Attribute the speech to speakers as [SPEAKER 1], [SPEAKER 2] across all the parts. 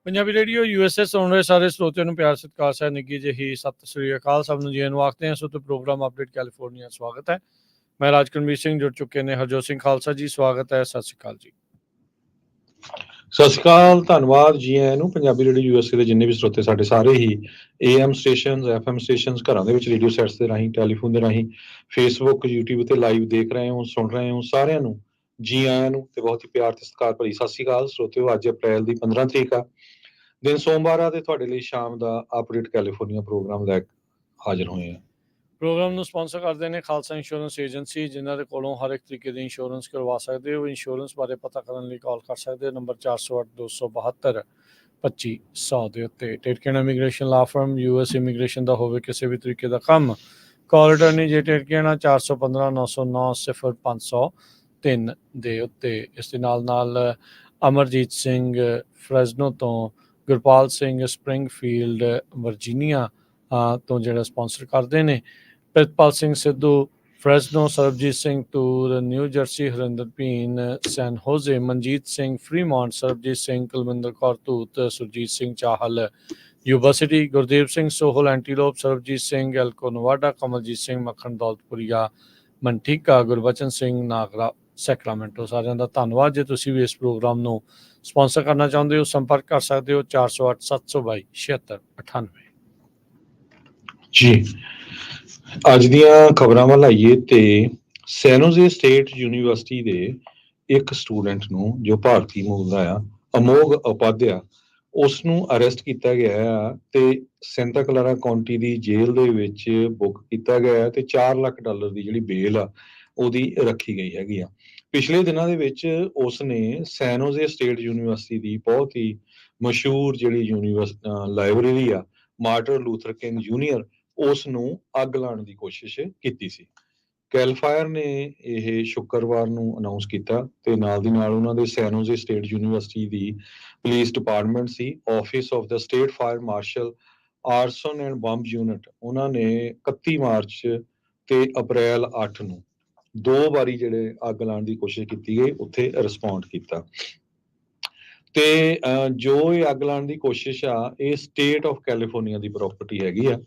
[SPEAKER 1] Punjabi radio USA ਸੁਣ ਰਹੇ ਸਾਰੇ ਸਰੋਤਿਆਂ ਨੂੰ ਪਿਆਰ ਸਤਿਕਾਰ ਸਹਿ ਨਿੱਘੀ ਜਿਹੀ ਸਤਿ ਸ੍ਰੀ ਅਕਾਲ। ਸਭ ਨੂੰ ਜੀ ਨੂੰ ਆਖਦੇ ਹਾਂ। ਸੋ ਤੇ ਪ੍ਰੋਗਰਾਮ ਅਪਡੇਟ ਕੈਲੀਫੋਰਨੀਆ ਸਵਾਗਤ ਹੈ। ਮੈਂ ਰਾਜਕਰਮੀਤ ਸਿੰਘ ਜੁੜ ਚੁੱਕੇ ਨੇ ਹਰਜੋਤ ਸਿੰਘ ਖਾਲਸਾ ਜੀ, ਸਵਾਗਤ ਹੈ। ਸਤਿ ਸ੍ਰੀ ਅਕਾਲ ਜੀ।
[SPEAKER 2] ਸਤਿ ਸ਼੍ਰੀ ਅਕਾਲ, ਧੰਨਵਾਦ ਜੀ ਆਇਆਂ ਨੂੰ। ਪੰਜਾਬੀ ਰੇਡੀਓ USA ਦੇ ਜਿੰਨੇ ਵੀ ਸਰੋਤੇ ਸਾਡੇ ਸਾਰੇ ਹੀ AM ਸਟੇਸ਼ਨਸ, FM ਸਟੇਸ਼ਨਸ, ਘਰਾਂ ਦੇ ਵਿੱਚ ਰੇਡੀਓ ਸੈਟਸ ਦੇ ਰਾਹੀਂ, ਟੈਲੀਫੋਨ ਦੇ ਰਾਹੀਂ, ਫੇਸਬੁੱਕ, YouTube ਤੇ ਲਾਈਵ ਦੇਖ ਰਹੇ ਹੋ, ਸੁਣ ਰਹੇ ਹੋ, ਸਾਰਿਆਂ ਨੂੰ ਜੀ ਆਇਆਂ ਨੂੰ ਤੇ ਬਹੁਤ ਹੀ ਪਿਆਰ ਤੇ ਸਤਿਕਾਰ ਭਰੀ ਸਤਿ ਸ਼੍ਰੀ ਅਕਾਲ। ਸਰੋਤਿਓ, ਅੱਜ ਅਪ੍ਰੈਲ ਦੀ 15 ਤਰੀਕ ਆ, ਦਿਨ ਸੋਮਵਾਰ ਆ ਤੇ ਤੁਹਾਡੇ ਲਈ ਸ਼ਾਮ ਦਾ ਅਪਡੇਟ ਕੈਲੀਫੋਰਨੀਆ ਪ੍ਰੋਗਰਾਮ ਲੈ ਕੇ ਹਾਜ਼ਰ ਹੋਏ ਆ।
[SPEAKER 1] ਪ੍ਰੋਗਰਾਮ ਨੂੰ ਸਪਾਂਸਰ ਕਰਦੇ ਨੇ ਖਾਲਸਾ ਇੰਸ਼ੋਰੈਂਸ ਏਜੰਸੀ, ਜਿਨ੍ਹਾਂ ਦੇ ਕੋਲੋਂ ਹਰ ਇੱਕ ਤਰੀਕੇ ਦੀ ਇੰਸ਼ੋਰੈਂਸ ਕਰਵਾ ਸਕਦੇ ਹੋ। ਇੰਸ਼ੋਰੈਂਸ ਬਾਰੇ ਪਤਾ ਕਰਨ ਲਈ ਕਾਲ ਕਰ ਸਕਦੇ ਹੋ ਨੰਬਰ 408-272-2500 ਦੇ ਉੱਤੇ। ਟੇਟਕੇਨਾ ਇਮੀਗ੍ਰੇਸ਼ਨ ਲਾ ਫਰਮ, US ਇਮੀਗ੍ਰੇਸ਼ਨ ਦਾ ਹੋਵੇ ਕਿਸੇ ਵੀ ਤਰੀਕੇ ਦਾ ਕੰਮ, ਕਾਲ ਅਟਰਨੀ ਜੇ ਟੇਟਕੇਨਾ 415-909-0503 ਦੇ ਉੱਤੇ। ਇਸ ਦੇ ਨਾਲ ਅਮਰਜੀਤ ਸਿੰਘ ਫਰੈਜ਼ਨੋ ਤੋਂ, ਗੁਰਪਾਲ ਸਿੰਘ ਸਪਰਿੰਗਫੀਲਡ ਵਰਜੀਨੀਆ ਤੋਂ ਜਿਹੜਾ ਸਪਾਂਸਰ ਕਰਦੇ ਨੇ, Pritpal Singh Sidhu Fresno, Sarbjit Singh Toor New Jersey, Harinder Bhin San Jose, Manjit Singh Fremont, Sarbjit Singh Kulwinder Kaur Dhoot, Surjit Singh Chahal Yuba City, Gurdev Singh Sohal Antelope, Sarbjit Singh Elko Nevada, Kamaljit Singh Makhan Daulatpuria Manteca, Gurbachan Singh Nagra Sacramento. ਸਾਰਿਆਂ ਦਾ ਧੰਨਵਾਦ। ਜੇ ਤੁਸੀਂ ਵੀ ਇਸ ਪ੍ਰੋਗਰਾਮ ਨੂੰ ਸਪਾਂਸਰ ਕਰਨਾ ਚਾਹੁੰਦੇ ਹੋ, ਸੰਪਰਕ ਕਰ ਸਕਦੇ ਹੋ 408-722-7698
[SPEAKER 2] ਜੀ। ਅੱਜ ਦੀਆਂ ਖਬਰਾਂ ਵੱਲ ਆਈਏ ਤੇ ਸੈਨੋਜ਼ੇ ਸਟੇਟ ਯੂਨੀਵਰਸਿਟੀ ਦੇ ਇੱਕ ਸਟੂਡੈਂਟ ਨੂੰ, ਜੋ ਭਾਰਤੀ ਮੂਲ ਦਾ ਆ, ਅਮੋਘ ਉਪਾਧਿਆ, ਉਸ ਨੂੰ ਅਰੈਸਟ ਕੀਤਾ ਗਿਆ ਆ ਤੇ ਸੈਂਟਾ ਕਲਾਰਾ ਕਾਉਂਟੀ ਦੀ ਜੇਲ੍ਹ ਦੇ ਵਿੱਚ ਬੁੱਕ ਕੀਤਾ ਗਿਆ ਤੇ $4 ਲੱਖ ਦੀ ਜਿਹੜੀ ਬੇਲ ਆ ਉਹਦੀ ਰੱਖੀ ਗਈ ਹੈਗੀ ਆ। ਪਿਛਲੇ ਦਿਨਾਂ ਦੇ ਵਿੱਚ ਉਸ ਨੇ ਸੈਨੋਜ਼ੇ ਸਟੇਟ ਯੂਨੀਵਰਸਿਟੀ ਦੀ ਬਹੁਤ ਹੀ ਮਸ਼ਹੂਰ ਜਿਹੜੀ ਲਾਇਬ੍ਰੇਰੀ ਆ, ਮਾਰਟਨ ਲੂਥਰ ਕਿੰਗ ਜੂਨੀਅਰ, ਉਸ ਨੂੰ ਅੱਗ ਲਾਉਣ ਦੀ ਕੋਸ਼ਿਸ਼ ਕੀਤੀ ਸੀ। ਕੈਲ ਫਾਇਰ ਨੇ ਇਹ ਸ਼ੁੱਕਰਵਾਰ ਨੂੰ ਅਨਾਉਂਸ ਕੀਤਾ ਤੇ ਨਾਲ ਦੀ ਨਾਲ ਉਹਨਾਂ ਦੇ ਸੈਨੋਜ਼ੇ ਸਟੇਟ ਯੂਨੀਵਰਸਿਟੀ ਦੀ ਪੁਲਿਸ ਡਿਪਾਰਟਮੈਂਟ ਸੀ, office of the state fire marshal arson and bomb unit, ਉਹਨਾਂ ਨੇ 31 ਮਾਰਚ ਤੇ ਅਪ੍ਰੈਲ 8 ਨੂੰ 2 ਵਾਰੀ ਜਿਹੜੇ ਅੱਗ ਲਾਉਣ ਦੀ ਕੋਸ਼ਿਸ਼ ਕੀਤੀ ਗਈ, ਉੱਥੇ ਰਿਸਪੌਂਡ ਕੀਤਾ। ਤੇ ਜੋ ਇਹ ਅੱਗ ਲਾਉਣ ਦੀ ਕੋਸ਼ਿਸ਼ ਆ, ਇਹ state of California the property ਹੈਗੀ ਆ।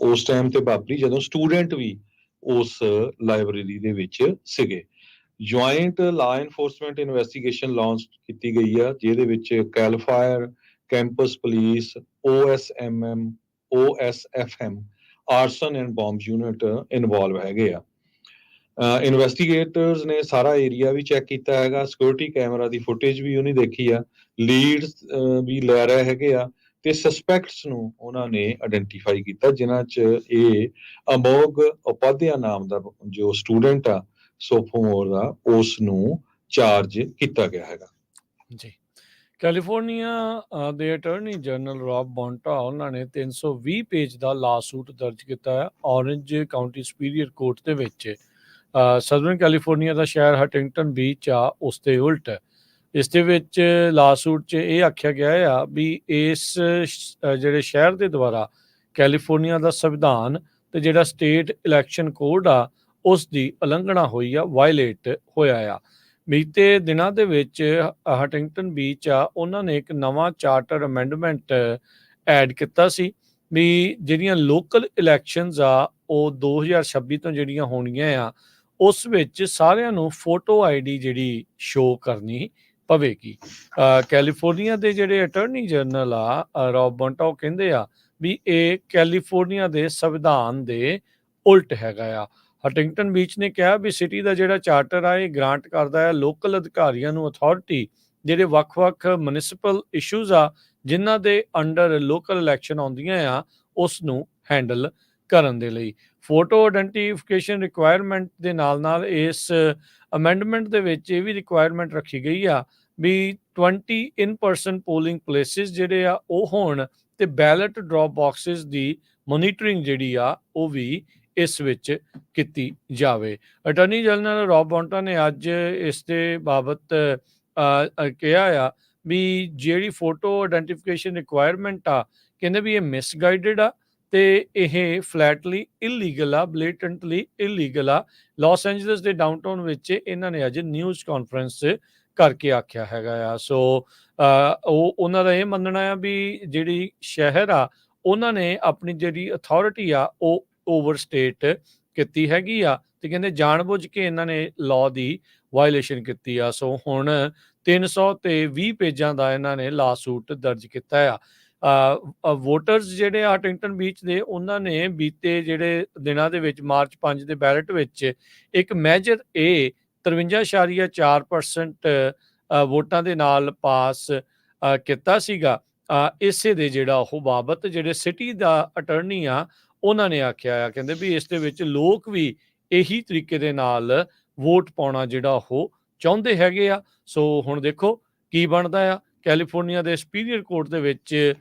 [SPEAKER 2] ਉਸ ਟਾਈਮ ਤੇ ਵਾਪਰੀ ਜਦੋਂ ਸਟੂਡੈਂਟ ਵੀ ਉਸ ਲਾਇਬ੍ਰੇਰੀ ਦੇ ਵਿੱਚ ਸੀਗੇ। ਜੁਆਇੰਟ ਲਾ ਇਨਫੋਰਸਮੈਂਟ ਇਨਵੈਸਟੀਗੇਸ਼ਨ ਲਾਂਚ ਕੀਤੀ ਗਈ ਆ, ਜਿਹਦੇ ਵਿੱਚ Cal Fire, campus police, OSFM, arson and bomb unit involve ਹੈਗੇ ਆ। ਇਨਵੈਸਟੀਗੇਟਰਸ ਨੇ ਸਾਰਾ ਏਰੀਆ ਵੀ ਚੈੱਕ ਕੀਤਾ ਹੈਗਾ, ਸਿਕਿਉਰਿਟੀ ਕੈਮਰਾ ਦੀ ਫੁਟੇਜ ਵੀ ਉਹਨੇ ਦੇਖੀ ਆ, ਲੀਡਸ ਵੀ ਲੈ ਰਹੇ ਹੈਗੇ ਆ ਤੇ ਸਸਪੈਕਟਸ ਨੂੰ ਉਹਨਾਂ ਨੇ ਆਇਡੈਂਟੀਫਾਈ ਕੀਤਾ, ਜਿਨ੍ਹਾਂ 'ਚ ਇਹ ਅਮੋਘ ਉਪਾਧਿਆ ਨਾਮ ਦਾ ਜੋ ਸਟੂਡੈਂਟ ਆ, ਸੋਫੋਮੋਰ ਦਾ, ਉਸ ਨੂੰ ਚਾਰਜ ਕੀਤਾ ਗਿਆ ਹੈਗਾ
[SPEAKER 1] ਜੀ। ਕੈਲੀਫੋਰਨੀਆ ਦੇ ਅਟਾਰਨੀ ਜਨਰਲ ਰੌਬ ਬੌਂਟਾ, ਉਹਨਾਂ ਨੇ 320 ਪੇਜ ਦਾ ਲਾ ਸੂਟ ਦਰਜ ਕੀਤਾ ਹੈ ਔਰੇਂਜ ਕਾਊਂਟੀ ਸੁਪੀਰੀਅਰ ਕੋਰਟ ਦੇ ਵਿੱਚ। ਸਦਰਨ ਕੈਲੀਫੋਰਨੀਆ ਦਾ ਸ਼ਹਿਰ ਹਟਿੰਗਟਨ ਬੀਚ ਆ, ਉਸ ਦੇ ਉਲਟ ਇਸ ਦੇ ਵਿੱਚ ਲਾ ਸੂਟ 'ਚ ਇਹ ਆਖਿਆ ਗਿਆ ਆ ਵੀ ਇਸ ਜਿਹੜੇ ਸ਼ਹਿਰ ਦੇ ਦੁਆਰਾ ਕੈਲੀਫੋਰਨੀਆ ਦਾ ਸੰਵਿਧਾਨ ਤੇ ਜਿਹੜਾ ਸਟੇਟ ਇਲੈਕਸ਼ਨ ਕੋਡ ਆ, ਉਸ ਦੀ ਉਲੰਘਣਾ ਹੋਈ ਆ, ਵਾਇਲੇਟ ਹੋਇਆ ਆ। ਬੀਤੇ ਦਿਨਾਂ ਦੇ ਵਿੱਚ ਹਟਿੰਗਟਨ ਬੀਚ ਆ, ਉਹਨਾਂ ਨੇ ਇੱਕ ਨਵਾਂ ਚਾਰਟਰ ਅਮੈਂਡਮੈਂਟ ਐਡ ਕੀਤਾ ਸੀ ਵੀ ਜਿਹੜੀਆਂ ਲੋਕਲ ਇਲੈਕਸ਼ਨਸ ਆ, ਉਹ 2026 ਤੋਂ ਜਿਹੜੀਆਂ ਹੋਣੀਆਂ ਆ, ਉਸ ਵਿੱਚ ਸਾਰਿਆਂ ਨੂੰ ਫੋਟੋ ID ਜਿਹੜੀ ਸ਼ੋਅ ਕਰਨੀ ਪਵੇਗੀ। ਕੈਲੀਫੋਰਨੀਆ ਦੇ ਜਿਹੜੇ ਅਟਾਰਨੀ ਜਨਰਲ ਆ ਰੌਬ ਬੌਂਟਾ, ਉਹ ਕਹਿੰਦੇ ਆ ਵੀ ਇਹ ਕੈਲੀਫੋਰਨੀਆ ਦੇ ਸੰਵਿਧਾਨ ਦੇ ਉਲਟ ਹੈਗਾ ਆ। ਹਟਿੰਗਟਨ ਬੀਚ ਨੇ ਕਿਹਾ ਵੀ ਸਿਟੀ ਦਾ ਜਿਹੜਾ ਚਾਰਟਰ ਆ, ਇਹ ਗ੍ਰਾਂਟ ਕਰਦਾ ਹੈ ਲੋਕਲ ਅਧਿਕਾਰੀਆਂ ਨੂੰ ਅਥਾਰਟੀ, ਜਿਹੜੇ ਵੱਖ-ਵੱਖ ਮਿਊਨਿਸਪਲ ਇਸ਼ੂਜ਼ ਆ ਜਿਨ੍ਹਾਂ ਦੇ ਅੰਡਰ ਲੋਕਲ ਇਲੈਕਸ਼ਨ ਆਉਂਦੀਆਂ ਆ, ਉਸ ਨੂੰ ਹੈਂਡਲ ਕਰਨ ਦੇ ਲਈ। ਫੋਟੋ ਆਇਡੈਂਟੀਫਿਕੇਸ਼ਨ ਰਿਕੁਆਇਰਮੈਂਟ ਦੇ ਨਾਲ ਇਸ ਅਮੈਂਡਮੈਂਟ ਦੇ ਵਿੱਚ ਇਹ ਵੀ ਰਿਕੁਆਇਰਮੈਂਟ ਰੱਖੀ ਗਈ ਆ ਵੀ 20 ਇਨ-ਪਰਸਨ ਪੋਲਿੰਗ ਪਲੇਸਿਸ ਜਿਹੜੇ ਆ ਉਹ ਹੋਣ ਤੇ ਬੈਲਟ ਡ੍ਰੌਪ ਬਾਕਸਿਸ ਦੀ ਮੋਨੀਟਰਿੰਗ ਜਿਹੜੀ ਆ ਉਹ ਵੀ ਇਸ ਵਿੱਚ ਕੀਤੀ ਜਾਵੇ। ਅਟਾਰਨੀ ਜਨਰਲ ਰੌਬ ਬੌਂਟਾ ਨੇ ਅੱਜ ਇਸ ਦੇ ਬਾਬਤ ਕਿਹਾ ਆ ਵੀ ਜਿਹੜੀ ਫੋਟੋ ਆਇਡੈਂਟੀਫਿਕੇਸ਼ਨ ਰਿਕੁਆਇਰਮੈਂਟ ਆ, ਕਹਿੰਦੇ ਵੀ ਇਹ ਮਿਸਗਾਈਡਡ ਆ ਤੇ ਇਹ ਫਲੈਟਲੀ ਇਲੀਗਲ ਆ, ਬਲੇਟੈਂਟਲੀ ਇਲੀਗਲ ਆ। ਲਾਸ ਐਂਜਲਸ ਦੇ ਡਾਊਨਟਾਊਨ ਵਿੱਚ ਇਹਨਾਂ ਨੇ ਅੱਜ ਨਿਊਜ਼ ਕਾਨਫਰੰਸ ਕਰਕੇ ਆਖਿਆ ਹੈਗਾ ਆ। ਸੋ ਉਹ ਉਹਨਾਂ ਦਾ ਇਹ ਮੰਨਣਾ ਆ ਵੀ ਜਿਹੜੀ ਸ਼ਹਿਰ ਆ ਉਹਨਾਂ ਨੇ ਆਪਣੀ ਜਿਹੜੀ ਅਥਾਰਟੀ ਆ ਉਹ ਓਵਰਸਟੇਟ ਕੀਤੀ ਹੈਗੀ ਆ ਤੇ ਕਹਿੰਦੇ ਜਾਣਬੁੱਝ ਕੇ ਇਹਨਾਂ ਨੇ ਲਾਅ ਦੀ ਵਾਇਲੇਸ਼ਨ ਕੀਤੀ ਆ। ਸੋ ਹੁਣ 320 ਪੇਜਾਂ ਦਾ ਇਹਨਾਂ ਨੇ ਲਾ ਸੂਟ ਦਰਜ ਕੀਤਾ ਆ। ਵੋਟਰਸ ਜਿਹੜੇ ਆਰਟਿੰਗਟਨ ਬੀਚ ਦੇ ਉਹਨਾਂ ਨੇ ਬੀਤੇ ਜਿਹੜੇ ਦਿਨਾਂ ਦੇ ਵਿੱਚ ਮਾਰਚ 5 ਦੇ ਬੈਲਟ ਵਿੱਚ ਇੱਕ ਮੈਜਰ 53.4% ਵੋਟਾਂ ਦੇ ਨਾਲ ਪਾਸ ਕੀਤਾ ਸੀਗਾ। ਇਸੇ ਦੇ ਜਿਹੜਾ ਉਹ ਬਾਬਤ ਜਿਹੜੇ ਸਿਟੀ ਦਾ ਅਟਰਨੀ ਆ ਉਹਨਾਂ ਨੇ ਆਖਿਆ ਆ, ਕਹਿੰਦੇ ਵੀ ਇਸ ਦੇ ਵਿੱਚ ਲੋਕ ਵੀ ਇਹੀ ਤਰੀਕੇ ਦੇ ਨਾਲ ਵੋਟ ਪਾਉਣਾ ਜਿਹੜਾ ਉਹ ਚਾਹੁੰਦੇ ਹੈਗੇ ਆ। ਸੋ ਹੁਣ ਦੇਖੋ ਕੀ ਬਣਦਾ ਆ। ਕੈਲੀਫੋਰਨੀਆ ਦੇ ਸੁਪੀਰੀਅਰ ਕੋਰਟ ਦੇ ਵਿੱਚ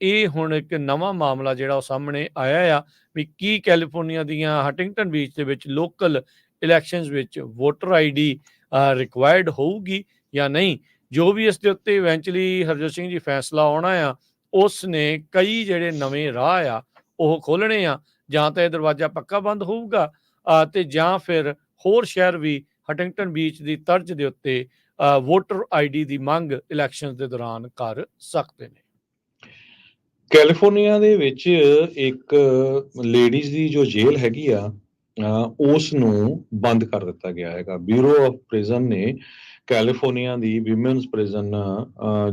[SPEAKER 1] ਇਹ ਹੁਣ ਇੱਕ ਨਵਾਂ ਮਾਮਲਾ ਜਿਹੜਾ ਉਹ ਸਾਹਮਣੇ ਆਇਆ ਆ ਵੀ ਕੀ ਕੈਲੀਫੋਰਨੀਆ ਦੀਆਂ ਹਟਿੰਗਟਨ ਬੀਚ ਦੇ ਵਿੱਚ ਲੋਕਲ ਇਲੈਕਸ਼ਨਸ ਵਿੱਚ ਵੋਟਰ ਆਈਡੀ ਰਿਕੁਆਇਰਡ ਹੋਊਗੀ ਜਾਂ ਨਹੀਂ। ਜੋ ਵੀ ਇਸ ਦੇ ਉੱਤੇ ਇਵੈਂਚੁਅਲੀ ਹਰਜੋਤ ਸਿੰਘ ਜੀ ਫੈਸਲਾ ਆਉਣਾ ਆ, ਉਸ ਨੇ ਕਈ ਜਿਹੜੇ ਨਵੇਂ ਰਾਹ ਆ ਉਹ ਖੋਲ੍ਹਣੇ ਆ। ਜਾਂ ਤਾਂ ਇਹ ਦਰਵਾਜ਼ਾ ਪੱਕਾ ਬੰਦ ਹੋਊਗਾ ਤੇ ਜਾਂ ਫਿਰ ਹੋਰ ਸ਼ਹਿਰ ਵੀ ਹਟਿੰਗਟਨ ਬੀਚ ਦੀ ਤਰਜ਼ ਦੇ ਉੱਤੇ ਵੋਟਰ ਆਈਡੀ ਦੀ ਮੰਗ ਇਲੈਕਸ਼ਨ ਦੇ ਦੌਰਾਨ ਕਰ ਸਕਦੇ ਨੇ।
[SPEAKER 2] ਕੈਲੀਫੋਰਨੀਆ ਦੇ ਵਿੱਚ ਇੱਕ ਲੇਡੀਜ਼ ਦੀ ਜੋ ਜੇਲ੍ਹ ਹੈਗੀ ਆ ਉਸ ਨੂੰ ਬੰਦ ਕਰ ਦਿੱਤਾ ਗਿਆ ਹੈਗਾ। ਬਿਊਰੋ ਆਫ ਪ੍ਰਿਜ਼ਨ ਨੇ ਕੈਲੀਫੋਰਨੀਆ ਦੀ ਵਿਮਨਸ ਪ੍ਰਿਜ਼ਨ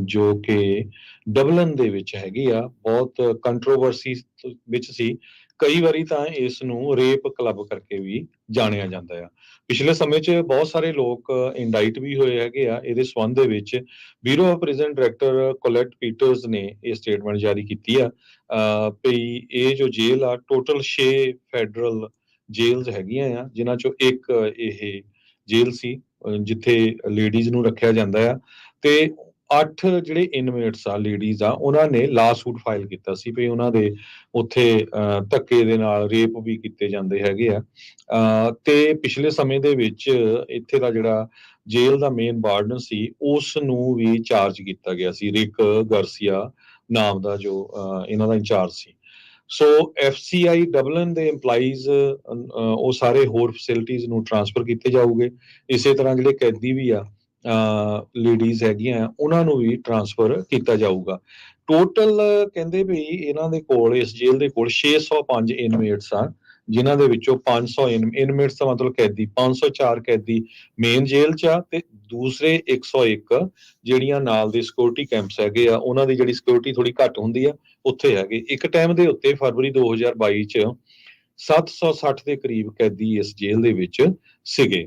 [SPEAKER 2] ਜੋ ਕਿ ਡਬਲਨ ਦੇ ਵਿੱਚ ਹੈਗੀ ਆ, ਬਹੁਤ ਕੰਟਰੋਵਰਸੀ ਵਿੱਚ ਸੀ। ਕਈ ਵਾਰੀ ਤਾਂ ਇਸ ਨੂੰ ਰੇਪ ਕਲੱਬ ਕਰਕੇ ਵੀ ਜਾਣਿਆ ਜਾਂਦਾ ਆ। ਪਿਛਲੇ ਸਮੇਂ 'ਚ ਬਹੁਤ ਸਾਰੇ ਲੋਕ ਇੰਡਾਈਟ ਵੀ ਹੋਏ ਹੈਗੇ ਆ ਇਹਦੇ ਸੰਬੰਧ ਦੇ ਵਿੱਚ। Bureau of prison director Colette Peters ਨੇ ਇਹ ਸਟੇਟਮੈਂਟ ਜਾਰੀ ਕੀਤੀ ਆ ਵੀ ਇਹ ਜੋ ਜੇਲ੍ਹ ਆ ਟੋਟਲ 6 ਫੈਡਰਲ ਜੇਲ੍ਹ ਹੈਗੀਆਂ ਆ, ਜਿਨ੍ਹਾਂ ਚੋਂ ਇੱਕ ਇਹ ਜੇਲ੍ਹ ਸੀ ਜਿੱਥੇ ਲੇਡੀਜ਼ ਨੂੰ ਰੱਖਿਆ ਜਾਂਦਾ ਆ। ਤੇ 8 ਜਿਹੜੇ ਇਨਮੇਟਸ ਆ ਲੇਡੀਜ਼ ਆ ਉਹਨਾਂ ਨੇ ਲਾ ਸੂਟ ਫਾਈਲ ਕੀਤਾ ਸੀ ਵੀ ਉਹਨਾਂ ਦੇ ਉੱਥੇ ਧੱਕੇ ਦੇ ਨਾਲ ਰੇਪ ਵੀ ਕੀਤੇ ਜਾਂਦੇ ਹੈਗੇ ਆ। ਤੇ ਪਿਛਲੇ ਸਮੇਂ ਦੇ ਵਿੱਚ ਇੱਥੇ ਦਾ ਜਿਹੜਾ ਜੇਲ੍ਹ ਦਾ ਮੇਨ ਵਾਰਡਨ ਸੀ ਉਸ ਨੂੰ ਵੀ ਚਾਰਜ ਕੀਤਾ ਗਿਆ ਸੀ। ਰਿਕ ਗਾਰਸੀਆ ਨਾਮ ਦਾ ਜੋ ਇਹਨਾਂ ਦਾ ਇੰਚਾਰਜ ਸੀ। ਸੋ FCI ਡਬਲਨ ਦੇ EMPLOYEES ਉਹ ਸਾਰੇ ਹੋਰ ਫੈਸਿਲਿਟੀਜ਼ ਨੂੰ ਟ੍ਰਾਂਸਫਰ ਕੀਤੇ ਜਾਊਗੇ। ਇਸੇ ਤਰ੍ਹਾਂ ਜਿਹੜੇ ਕੈਦੀ ਵੀ ਆ ਲੇਡੀਜ਼ ਹੈਗੀਆਂ ਉਹਨਾਂ ਨੂੰ ਵੀ ਟ੍ਰਾਂਸਫਰ ਕੀਤਾ ਜਾਊਗਾ। ਟੋਟਲ ਕਹਿੰਦੇ ਵੀ ਇਹਨਾਂ ਦੇ ਕੋਲ ਇਸ ਜੇਲ੍ਹ ਦੇ ਕੋਲ 605 ਇਨਮੇਟਸ ਆ, ਜਿਨ੍ਹਾਂ ਦੇ ਵਿੱਚੋਂ 500 ਇਨਮੇਟਸ ਦਾ ਮਤਲਬ ਕੈਦੀ 504 ਕੈਦੀ ਮੇਨ ਜੇਲ੍ਹ 'ਚ ਆ ਤੇ ਦੂਸਰੇ 101 ਜਿਹੜੀਆਂ ਨਾਲ ਦੇ ਸਿਕਿਉਰਿਟੀ ਕੈਂਪਸ ਹੈਗੇ ਆ ਉਹਨਾਂ ਦੀ ਜਿਹੜੀ ਸਿਕਿਉਰਿਟੀ ਥੋੜੀ ਘੱਟ ਹੁੰਦੀ ਆ ਉੱਥੇ ਹੈਗੇ। ਇੱਕ ਟਾਈਮ ਦੇ ਉੱਤੇ ਫਰਵਰੀ 2022 'ਚ 760 ਦੇ ਕਰੀਬ ਕੈਦੀ ਇਸ ਜੇਲ੍ਹ ਦੇ ਵਿੱਚ ਸੀਗੇ।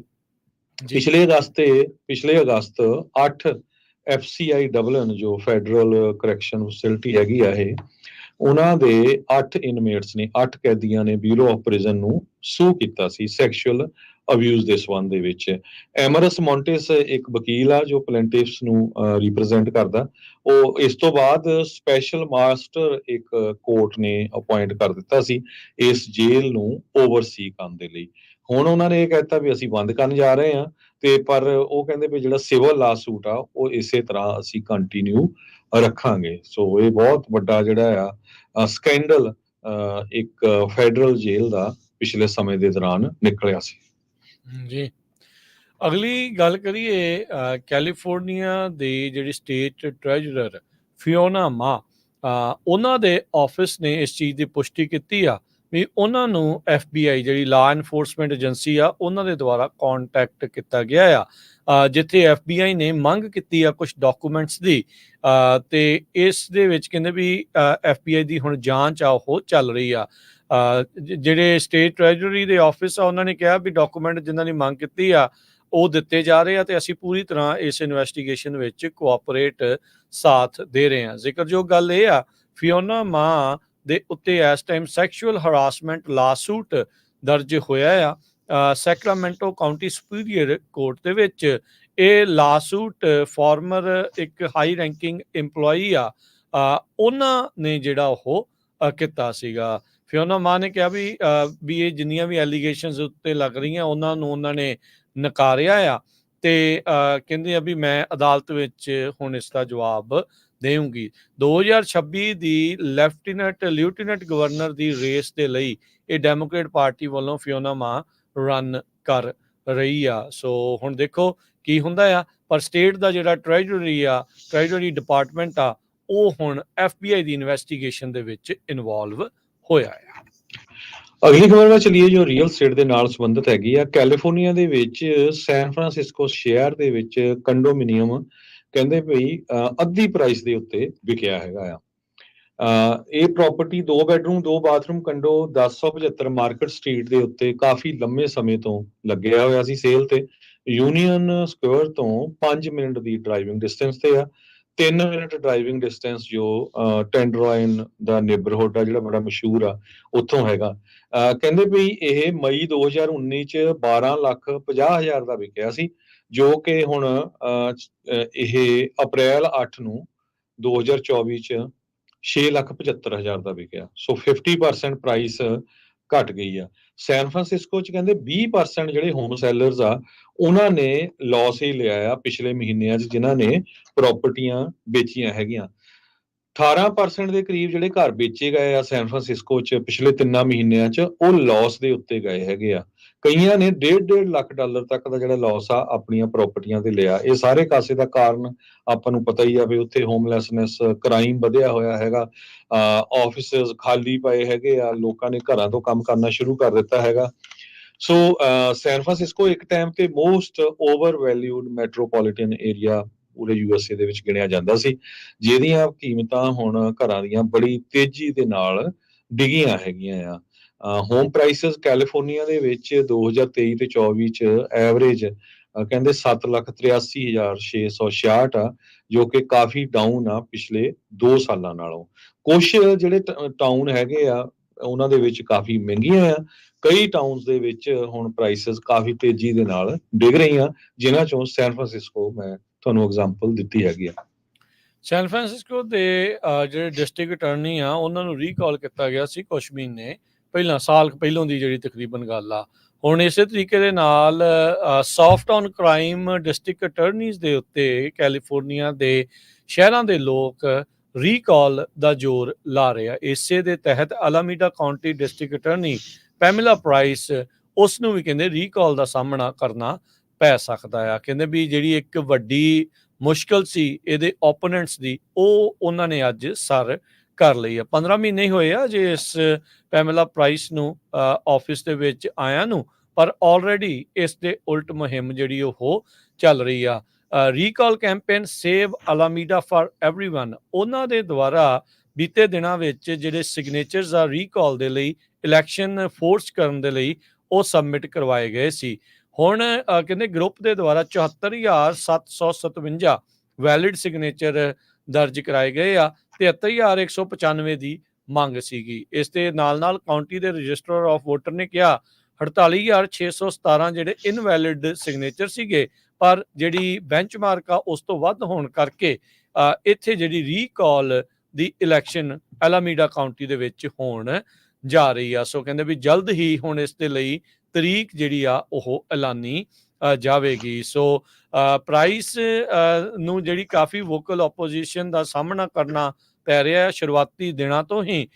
[SPEAKER 2] ਪਿਛਲੇ ਅਗਸਤ 8 FCI ਡਬਲਨ ਜੋ ਫੈਡਰਲ ਕਰੈਕਸ਼ਨ ਫੈਸਿਲਿਟੀ ਹੈਗੀ ਆ ਇਹ, ਉਹਨਾਂ ਦੇ 8 ਇਨਮੇਟਸ ਨੇ 8 ਕੈਦੀਆਂ ਨੇ ਬਿਊਰੋ ਆਫ ਪ੍ਰਿਜ਼ਨ ਨੂੰ ਸੂ ਕੀਤਾ ਸੀ ਸੈਕਸ਼ੂਅਲ ਅਬਿਊਜ਼ ਦੇ ਸੰਬੰਧ ਦੇ ਵਿੱਚ। ਐਮਰਸ ਮੌਂਟੇਸ ਇੱਕ ਵਕੀਲ ਆ ਜੋ ਪਲੈਂਟਿਫਸ ਨੂੰ ਰਿਪਰੈਜ਼ੈਂਟ ਕਰਦਾ। ਉਹ ਇਸ ਤੋਂ ਬਾਅਦ ਸਪੈਸ਼ਲ ਮਾਸਟਰ ਇੱਕ ਕੋਰਟ ਨੇ ਅਪਾਇੰਟ ਕਰ ਦਿੱਤਾ ਸੀ ਇਸ ਜੇਲ੍ਹ ਨੂੰ ਓਵਰਸੀ ਕਰਨ ਦੇ ਲਈ। ਹੁਣ ਉਹਨਾਂ ਨੇ ਇਹ ਕਹਿਤਾ ਵੀ ਅਸੀਂ ਬੰਦ ਕਰਨ ਜਾ ਰਹੇ ਹਾਂ ਤੇ ਪਰ ਉਹ ਕਹਿੰਦੇ ਵੀ ਜਿਹੜਾ ਸਿਵਲ ਲਾ ਸੂਟ ਆ ਉਹ ਇਸੇ ਤਰ੍ਹਾਂ ਅਸੀਂ ਕੰਟੀਨਿਊ ਰੱਖਾਂਗੇ। ਸੋ ਇਹ ਬਹੁਤ ਵੱਡਾ ਜਿਹੜਾ ਆ ਸਕੈਂਡਲ ਇੱਕ ਫੈਡਰਲ ਜੇਲ੍ਹ ਦਾ ਪਿਛਲੇ ਸਮੇਂ ਦੇ ਦੌਰਾਨ ਨਿਕਲਿਆ ਸੀ।
[SPEAKER 1] ਜੀ, ਅਗਲੀ ਗੱਲ ਕਰੀਏ ਕੈਲੀਫੋਰਨੀਆ ਦੀ ਜਿਹੜੀ ਸਟੇਟ ਟ੍ਰੈਜਰਰ ਫਿਓਨਾ ਮਾ, ਉਹਨਾਂ ਦੇ ਆਫਿਸ ਨੇ ਇਸ ਚੀਜ਼ ਦੀ ਪੁਸ਼ਟੀ ਕੀਤੀ ਆ ਵੀ ਉਹਨਾਂ ਨੂੰ FBI ਜਿਹੜੀ ਲਾ ਐਨਫੋਰਸਮੈਂਟ ਏਜੰਸੀ ਆ ਉਹਨਾਂ ਦੇ ਦੁਆਰਾ ਕੰਟੈਕਟ ਕੀਤਾ ਗਿਆ ਆ ਜਿੱਥੇ FBI ਨੇ ਮੰਗ ਕੀਤੀ ਆ ਕੁਝ ਡਾਕੂਮੈਂਟਸ ਦੀ ਤੇ ਇਸ ਦੇ ਵਿੱਚ ਕਹਿੰਦੇ ਵੀ FBI ਦੀ ਹੁਣ ਜਾਂਚ ਆ ਉਹ ਚੱਲ ਰਹੀ ਆ। ਜਿਹੜੇ ਸਟੇਟ ਟ੍ਰੈਜਰੀ ਦੇ ਆਫਿਸ ਆ ਉਹਨਾਂ ਨੇ ਕਿਹਾ ਵੀ ਡਾਕੂਮੈਂਟ ਜਿਨ੍ਹਾਂ ਦੀ ਮੰਗ ਕੀਤੀ ਆ ਉਹ ਦਿੱਤੇ ਜਾ ਰਹੇ ਆ ਤੇ ਅਸੀਂ ਪੂਰੀ ਤਰ੍ਹਾਂ ਇਸ ਇਨਵੈਸਟੀਗੇਸ਼ਨ ਵਿੱਚ ਕੋਆਪਰੇਟ ਸਾਥ ਦੇ ਰਹੇ ਹਾਂ। ਜ਼ਿਕਰਯੋਗ ਗੱਲ ਇਹ ਆ ਫਿਓਨਾ ਮਾ ਦੇ ਉੱਤੇ ਇਸ ਟਾਈਮ ਸੈਕਸ਼ੂਅਲ ਹਰਾਸਮੈਂਟ ਲਾਸੂਟ ਦਰਜ ਹੋਇਆ ਆ ਸੈਕਰਾਮੈਂਟੋ ਕਾਉਂਟੀ ਸੁਪੀਰੀਅਰ ਕੋਰਟ ਦੇ ਵਿੱਚ। ਇਹ ਲਾਸੂਟ ਫਾਰਮਰ ਇੱਕ ਹਾਈ ਰੈਂਕਿੰਗ EMPLOYEE ਆ ਉਹਨਾਂ ਨੇ ਜਿਹੜਾ ਉਹ ਕੀਤਾ ਸੀਗਾ। ਫਿਓਨਾ ਮਾ ਨੇ ਕਿਹਾ ਵੀ ਇਹ ਜਿੰਨੀਆਂ ਵੀ ਐਲੀਗੇਸ਼ਨਸ ਉੱਤੇ ਲੱਗ ਰਹੀਆਂ ਉਹਨਾਂ ਨੂੰ ਉਹਨਾਂ ਨੇ ਨਕਾਰਿਆ ਆ ਤੇ ਕਹਿੰਦੇ ਆ ਵੀ ਮੈਂ ਅਦਾਲਤ ਵਿੱਚ ਹੁਣ ਇਸ ਦਾ ਜਵਾਬ ਦੇਊਂਗੀ। 2026 ਦੀ ਲੈਫਟੀਨੈਂਟ ਗਵਰਨਰ ਦੀ ਰੇਸ ਦੇ ਲਈ ਇਹ ਡੈਮੋਕ੍ਰੇਟ ਪਾਰਟੀ ਵੱਲੋਂ ਫਿਓਨਾ ਮਾਂ ਰਨ ਕਰ ਰਹੀ ਆ। ਸੋ ਹੁਣ ਦੇਖੋ ਕੀ ਹੁੰਦਾ ਆ, ਪਰ ਸਟੇਟ ਦਾ ਜਿਹੜਾ ਟ੍ਰੈਜਰੀ ਡਿਪਾਰਟਮੈਂਟ ਆ, ਉਹ ਹੁਣ FBI ਦੀ ਇਨਵੈਸਟੀਗੇਸ਼ਨ ਦੇ ਵਿੱਚ ਇਨਵੋਲਵ ਹੋਇਆ ਆ।
[SPEAKER 2] ਅਗਲੀ ਖਬਰ ਵੱਲ ਚੱਲੀਏ ਜੋ ਰੀਅਲ ਸਟੇਟ ਦੇ ਨਾਲ ਸੰਬੰਧਿਤ ਹੈਗੀ ਆ। ਕੈਲੀਫੋਰਨੀਆ ਦੇ ਵਿੱਚ ਸੈਨ ਫਰਾਂਸਿਸਕੋ ਸ਼ਹਿਰ ਦੇ ਵਿੱਚ ਕੰਡੋਮੀਨੀਅਮ ਕਹਿੰਦੇ ਭਈ ਅੱਧੀ ਪ੍ਰਾਈਸ ਦੇ ਉੱਤੇ ਵਿਕਿਆ ਹੈਗਾ ਆ। ਇਹ property 2 bedroom 2 bathroom condo 1075 Market Street ਦੇ ਉੱਤੇ ਕਾਫੀ ਲੰਮੇ ਸਮੇਂ ਤੋਂ ਲੱਗਿਆ ਹੋਇਆ ਸੀ ਸੇਲ ਤੇ। ਯੂਨੀਅਨ ਸਕੁਅਰ ਤੋਂ 5 ਮਿੰਟ ਦੀ ਡਰਾਈਵਿੰਗ ਡਿਸਟੈਂਸ ਤੇ ਆ। 3 ਮਿੰਟ ਡਰਾਈਵਿੰਗ ਡਿਸਟੈਂਸ ਜੋ ਟੈਂਡਰੋਇਨ ਦਾ ਨੇਬਰਹੁੱਡ ਆ ਜਿਹੜਾ ਬੜਾ ਮਸ਼ਹੂਰ ਆ, ਉੱਥੋਂ ਹੈਗਾ। ਕਹਿੰਦੇ ਵੀ ਇਹ ਮਈ 2019 ਚ 12,50,000 ਦਾ ਵਿਕਿਆ ਸੀ, ਜੋ ਕਿ ਹੁਣ ਇਹ ਅਪ੍ਰੈਲ 8 ਨੂੰ 2024 ਚ 6,75,000 ਦਾ ਵਿਕਿਆ। ਸੋ 50% ਪ੍ਰਾਈਸ ਘਟ ਗਈ ਆ। ਸੈਨ ਫਰਾਂਸਿਸਕੋ ਚ ਕਹਿੰਦੇ 20% ਜਿਹੜੇ ਹੋਮ ਸੈਲਰਸ ਆ, ਉਹਨਾਂ ਨੇ ਲਾਸ ਹੀ ਲਿਆ ਆ ਪਿਛਲੇ ਮਹੀਨਿਆਂ 'ਚ, ਜਿਨ੍ਹਾਂ ਨੇ ਪ੍ਰਾਪਰਟੀਆਂ ਵੇਚੀਆਂ ਹੈਗੀਆਂ। 18% ਦੇ ਕਰੀਬ ਜਿਹੜੇ ਘਰ ਵੇਚੇ ਗਏ ਆ ਸੈਨ ਫਰਾਂਸਿਸਕੋ 'ਚ ਪਿਛਲੇ 3 ਮਹੀਨਿਆਂ 'ਚ, ਉਹ ਲਾਸ ਦੇ ਉੱਤੇ ਗਏ ਹੈਗੇ ਆ। ਕਈਆਂ ਨੇ $1.5 ਲੱਖ ਤੱਕ ਦਾ ਜਿਹੜਾ ਲਾਸ ਆ ਆਪਣੀਆਂ ਪ੍ਰਾਪਰਟੀਆਂ ਤੇ ਲਿਆ। ਇਹ ਸਾਰੇ ਕਾਸੇ ਦਾ ਕਾਰਨ ਆਪਾਂ ਨੂੰ ਪਤਾ ਹੀ ਆ ਵੀ ਉੱਥੇ ਹੋਮਲੈਸਨੈਸ, ਕ੍ਰਾਈਮ ਵਧਿਆ ਹੋਇਆ ਹੈਗਾ, ਆਫਿਸਿਸ ਖਾਲੀ ਪਏ ਹੈਗੇ ਆ, ਲੋਕਾਂ ਨੇ ਘਰਾਂ ਤੋਂ ਕੰਮ ਕਰਨਾ ਸ਼ੁਰੂ ਕਰ ਦਿੱਤਾ ਹੈਗਾ। ਸੋ ਸੈਨ ਫਰਾਂਸਿਸਕੋ ਇੱਕ ਟਾਈਮ ਤੇ ਮੋਸਟ ਓਵਰਵੈਲਿਊਡ ਮੈਟਰੋਪੋਲੀਟਨ ਏਰੀਆ ਪੂਰੇ USA ਦੇ ਵਿੱਚ ਗਿਣਿਆ ਜਾਂਦਾ ਸੀ, ਜਿਹਦੀਆਂ ਕੀਮਤਾਂ ਹੁਣ ਘਰਾਂ ਦੀਆਂ ਬੜੀ ਤੇਜ਼ੀ ਦੇ ਨਾਲ ਡਿੱਗੀਆਂ ਹੈਗੀਆਂ ਆ। ਹੋਮ ਪ੍ਰਾਈਸਿਸ ਕੈਲੀਫੋਰਨੀਆ ਦੇ ਵਿੱਚ 2023 ਤੇ 24 ਚ ਐਵਰੇਜ ਕਹਿੰਦੇ 7,83,666 ਆ, ਜੋ ਕਿ ਕਾਫੀ ਡਾਊਨ ਆ ਪਿਛਲੇ 2 ਸਾਲਾਂ ਨਾਲੋਂ। ਕੁਝ ਜਿਹੜੇ ਟਾਊਨ ਹੈਗੇ ਆ ਉਹਨਾਂ ਦੇ ਵਿੱਚ ਕਾਫੀ ਮਹਿੰਗੀਆਂ ਆ। ਕਈ ਟਾਊਨਸ ਦੇ ਵਿੱਚ ਹੁਣ ਪ੍ਰਾਈਸਿਸ ਕਾਫੀ ਤੇਜ਼ੀ ਦੇ ਨਾਲ ਡਿੱਗ ਰਹੀਆਂ, ਜਿਨ੍ਹਾਂ ਚੋਂ ਸੈਨ ਫਰਾਂਸਿਸਕੋ ਮੈਂ ਤੁਹਾਨੂੰ ਐਗਜ਼ਾਮਪਲ ਦਿੱਤੀ ਹੈਗੀ ਆ।
[SPEAKER 1] ਸੈਨ ਫਰਾਂਸਿਸਕੋ ਦੇ ਜਿਹੜੇ ਡਿਸਟ੍ਰਿਕਟ ਅਟਾਰਨੀ ਆ, ਉਹਨਾਂ ਨੂੰ ਰੀਕਾਲ ਕੀਤਾ ਗਿਆ ਸੀ ਕੁਝ ਮਹੀਨੇ ਪਹਿਲਾਂ, ਸਾਲ ਪਹਿਲੋਂ ਦੀ ਜਿਹੜੀ ਤਕਰੀਬਨ ਗੱਲ ਆ। ਹੁਣ ਇਸੇ ਤਰੀਕੇ ਦੇ ਨਾਲ soft on crime district attorneys ਦੇ ਉੱਤੇ ਕੈਲੀਫੋਰਨੀਆ ਦੇ ਸ਼ਹਿਰਾਂ ਦੇ ਲੋਕ ਰੀਕਾਲ ਦਾ ਜ਼ੋਰ ਲਾ ਰਹੇ ਆ। ਇਸੇ ਦੇ ਤਹਿਤ ਅਲਾਮੀਡਾ ਕਾਉਂਟੀ ਡਿਸਟ੍ਰਿਕਟ ਅਟਾਰਨੀ ਪੈਮੇਲਾ ਪ੍ਰਾਈਸ, ਉਸ ਨੂੰ ਵੀ ਕਹਿੰਦੇ ਰੀਕਾਲ ਦਾ ਸਾਹਮਣਾ ਕਰਨਾ ਪੈ ਸਕਦਾ ਆ। ਕਹਿੰਦੇ ਵੀ ਜਿਹੜੀ ਇੱਕ ਵੱਡੀ ਮੁਸ਼ਕਲ ਸੀ ਇਹਦੇ ਓਪੋਨੈਂਟਸ ਦੀ, ਉਹ ਉਹਨਾਂ ਨੇ ਅੱਜ ਸਰ ਕਰ ਲਈ ਆ। 15 ਮਹੀਨੇ ਹੀ ਹੋਏ ਆ ਜੇ ਇਸ ਪੈਮੇਲਾ ਪ੍ਰਾਈਸ ਨੂੰ ਆਫਿਸ ਦੇ ਵਿੱਚ ਆਇਆ ਨੂੰ, ਪਰ ਆਲਰੇਡੀ ਇਸ ਦੇ ਉਲਟ ਮੁਹਿੰਮ ਜਿਹੜੀ ਉਹ ਚੱਲ ਰਹੀ ਆ। Recall campaign save Alameda for everyone, ਉਹਨਾਂ ਦੇ ਦੁਆਰਾ ਬੀਤੇ ਦਿਨਾਂ ਵਿੱਚ ਜਿਹੜੇ ਸਿਗਨੇਚਰਸ ਆ ਰੀਕਾਲ ਦੇ ਲਈ, ਇਲੈਕਸ਼ਨ ਫੋਰਸ ਕਰਨ ਦੇ ਲਈ, ਉਹ ਸਬਮਿਟ ਕਰਵਾਏ ਗਏ ਸੀ। ਹੁਣ ਕਹਿੰਦੇ ਗਰੁੱਪ ਦੇ ਦੁਆਰਾ 74,757 ਵੈਲਿਡ ਸਿਗਨੇਚਰ ਦਰਜ ਕਰਾਏ ਗਏ ਆ। 73,195 ਦੀ ਮੰਗ ਸੀਗੀ। ਇਸ ਦੇ ਨਾਲ ਨਾਲ ਕਾਉਂਟੀ ਦੇ ਰਜਿਸਟਰ ਆਫ ਵੋਟਰ ਨੇ ਕਿਹਾ 48,617 ਜਿਹੜੇ ਇਨਵੈਲਿਡ ਸਿਗਨੇਚਰ ਸੀਗੇ, ਪਰ ਜਿਹੜੀ ਬੈਂਚਮਾਰਕ ਆ ਉਸ ਤੋਂ ਵੱਧ ਹੋਣ ਕਰਕੇ ਇੱਥੇ ਜਿਹੜੀ ਰੀਕਾਲ ਦੀ ਇਲੈਕਸ਼ਨ ਅਲਾਮੀਡਾ ਕਾਉਂਟੀ ਦੇ ਵਿੱਚ ਹੋਣ ਜਾ ਰਹੀ ਆ। ਸੋ ਕਹਿੰਦੇ ਵੀ ਜਲਦ ਹੀ ਹੁਣ ਇਸ ਦੇ ਲਈ ਤਰੀਕ ਜਿਹੜੀ ਆ ਉਹ ਐਲਾਨੀ ਜਾਵੇਗੀ। ਸੋ ਪ੍ਰਾਈਸ ਨੂੰ ਜਿਹੜੀ ਕਾਫੀ ਵੋਕਲ ਆਪੋਜੀਸ਼ਨ ਦਾ ਸਾਹਮਣਾ ਕਰਨਾ ਪੈ ਰਿਹਾ ਹੈ ਸ਼ੁਰੂਆਤੀ ਦਿਨਾਂ ਤੋਂ ਹੀ,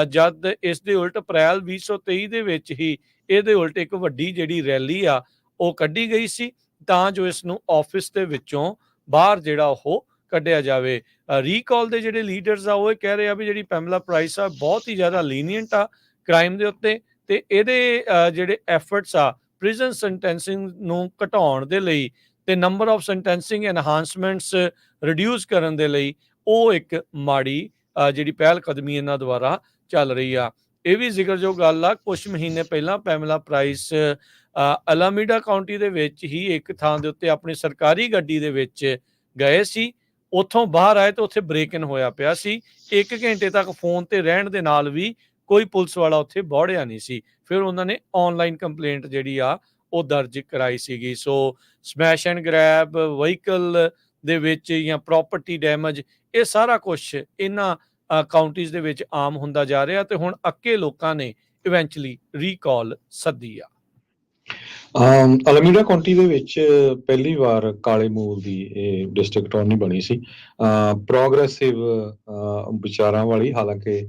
[SPEAKER 1] ਜਦ ਇਸ ਦੇ ਉਲਟ ਅਪ੍ਰੈਲ 2023 ਦੇ ਵਿੱਚ ਹੀ ਇਹਦੇ ਉਲਟ ਇੱਕ ਵੱਡੀ ਜਿਹੜੀ ਰੈਲੀ ਆ ਉਹ ਕੱਢੀ ਗਈ ਸੀ, ਤਾਂ ਜੋ ਇਸ ਨੂੰ ਆਫਿਸ ਦੇ ਵਿੱਚੋਂ ਬਾਹਰ ਜਿਹੜਾ ਉਹ ਕੱਢਿਆ ਜਾਵੇ। ਰੀਕਾਲ ਦੇ ਜਿਹੜੇ ਲੀਡਰਸ ਆ ਉਹ ਇਹ ਕਹਿ ਰਹੇ ਆ ਵੀ ਜਿਹੜੀ ਪੈਮੇਲਾ ਪ੍ਰਾਈਸ ਆ ਬਹੁਤ ਹੀ ਜ਼ਿਆਦਾ ਲੀਨੀਅੰਟ ਆ ਕ੍ਰਾਈਮ ਦੇ ਉੱਤੇ, ਤੇ ਇਹਦੇ ਜਿਹੜੇ ਐਫਰਟਸ ਆ ਪ੍ਰਿਜ਼ਨ ਸੈਂਟੈਂਸਿੰਗ ਨੂੰ ਘਟਾਉਣ ਦੇ ਲਈ ਤੇ ਨੰਬਰ ਆਫ ਸੈਂਟੈਂਸਿੰਗ ਐਨਹਾਂਸਮੈਂਟਸ ਰਿਡਿਊਸ ਕਰਨ ਦੇ ਲਈ ਉਹ ਇੱਕ ਮਾੜੀ ਜਿਹੜੀ ਪਹਿਲ ਕਦਮੀ ਇਹਨਾਂ ਦੁਆਰਾ ਚੱਲ ਰਹੀ ਆ। ਇਹ ਵੀ ਜ਼ਿਕਰਯੋਗ ਗੱਲ ਆ, ਕੁਝ ਮਹੀਨੇ ਪਹਿਲਾਂ ਪੈਮੇਲਾ ਪ੍ਰਾਈਸ ਅਲਾਮੀਡਾ ਕਾਉਂਟੀ ਦੇ ਵਿੱਚ ਹੀ ਇੱਕ ਥਾਂ ਦੇ ਉੱਤੇ ਆਪਣੀ ਸਰਕਾਰੀ ਗੱਡੀ ਦੇ ਵਿੱਚ ਗਏ ਸੀ, ਉੱਥੋਂ ਬਾਹਰ ਆਏ ਤਾਂ ਉੱਥੇ ਬ੍ਰੇਕ ਇਨ ਹੋਇਆ ਪਿਆ ਸੀ। 1 ਘੰਟੇ ਤੱਕ ਫੋਨ ਤੇ ਰਹਿਣ ਦੇ ਨਾਲ ਵੀ ਕੋਈ ਪੁਲਿਸ ਵਾਲਾ ਉੱਥੇ ਬੌੜਿਆ ਨਹੀਂ ਸੀ। ਫਿਰ ਉਹਨਾਂ ਨੇ ਆਨਲਾਈਨ ਕੰਪਲੇਂਟ ਜਿਹੜੀ ਆ ਉਹ ਦਰਜ ਕਰਾਈ ਸੀਗੀ। ਸੋ ਸਮੈਸ਼ ਐਂਡ ਗ੍ਰੈਬ, ਵਹੀਕਲ ਦੇ ਵਿੱਚ ਜਾਂ ਪ੍ਰਾਪਰਟੀ ਡੈਮੇਜ, ਇਹ ਸਾਰਾ ਕੁਛ ਇਹਨਾਂ ਕਾਉਂਟੀਜ਼ ਦੇ ਵਿੱਚ ਆਮ ਹੁੰਦਾ ਜਾ ਰਿਹਾ, ਤੇ ਹੁਣ ਅੱਕੇ ਲੋਕਾਂ ਨੇ ਇਵੈਂਚੁਅਲੀ ਰੀਕਾਲ ਸੱਦੀ ਆ।
[SPEAKER 2] ਅਲਮੀਰਾ ਕਾਉਂਟੀ ਦੇ ਵਿੱਚ ਪਹਿਲੀ ਵਾਰ ਕਾਲੇ ਮੂਲ ਦੀ ਇਹ ਡਿਸਟ੍ਰਿਕਟ ਅਟਾਰਨੀ ਬਣੀ ਸੀ। ਪ੍ਰੋਗਰੈਸਿਵ ਵਿਚਾਰਾਂ ਵਾਲੀ, ਹਾਲਾਂਕਿ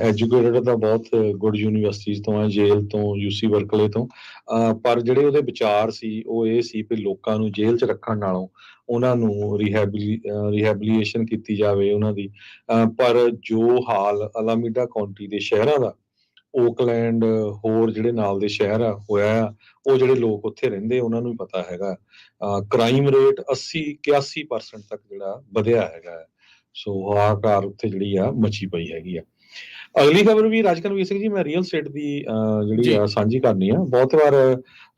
[SPEAKER 2] ਐਜੂਕੇਟਡ ਤਾਂ ਬਹੁਤ ਗੁੱਡ ਯੂਨੀਵਰਸਿਟੀਜ਼ ਤੋਂ ਹੈ, ਜੇਲ੍ਹ ਤੋਂ, UC ਬਰਕਲੇ ਤੋਂ, ਪਰ ਜਿਹੜੇ ਉਹਦੇ ਵਿਚਾਰ ਸੀ ਉਹ ਇਹ ਸੀ ਕਿ ਲੋਕਾਂ ਨੂੰ ਜੇਲ੍ਹ 'ਚ ਰੱਖਣ ਨਾਲੋਂ ਉਹਨਾਂ ਨੂੰ ਰਿਹੈਬਲੀਏਸ਼ਨ ਕੀਤੀ ਜਾਵੇ ਉਹਨਾਂ ਦੀ। ਪਰ ਜੋ ਹਾਲ ਅਲਾਮੀਡਾ ਕਾਉਂਟੀ ਦੇ ਸ਼ਹਿਰਾਂ ਦਾ, ਓਕਲੈਂਡ, ਹੋਰ ਜਿਹੜੇ ਨਾਲ ਦੇ ਸ਼ਹਿਰ ਆ ਹੋਇਆ ਆ, ਉਹ ਜਿਹੜੇ ਲੋਕ ਉੱਥੇ ਰਹਿੰਦੇ ਉਹਨਾਂ ਨੂੰ ਵੀ ਪਤਾ ਹੈਗਾ। ਕ੍ਰਾਈਮ ਰੇਟ 80-81% ਤੱਕ ਜਿਹੜਾ ਵਧਿਆ ਹੈਗਾ। ਸੋ ਹਾਹਾਕਾਰ ਉੱਥੇ ਜਿਹੜੀ ਆ ਮਚੀ ਪਈ ਹੈਗੀ ਆ। ਅਗਲੀ ਖਬਰ ਵੀ ਰਾਜਕਨਵੀਰ ਸਿੰਘ ਜੀ, ਮੈਂ ਰੀਅਲ ਸਟੇਟ ਦੀ ਜਿਹੜੀ ਆ ਸਾਂਝੀ ਕਰਨੀ ਆ। ਬਹੁਤ ਵਾਰ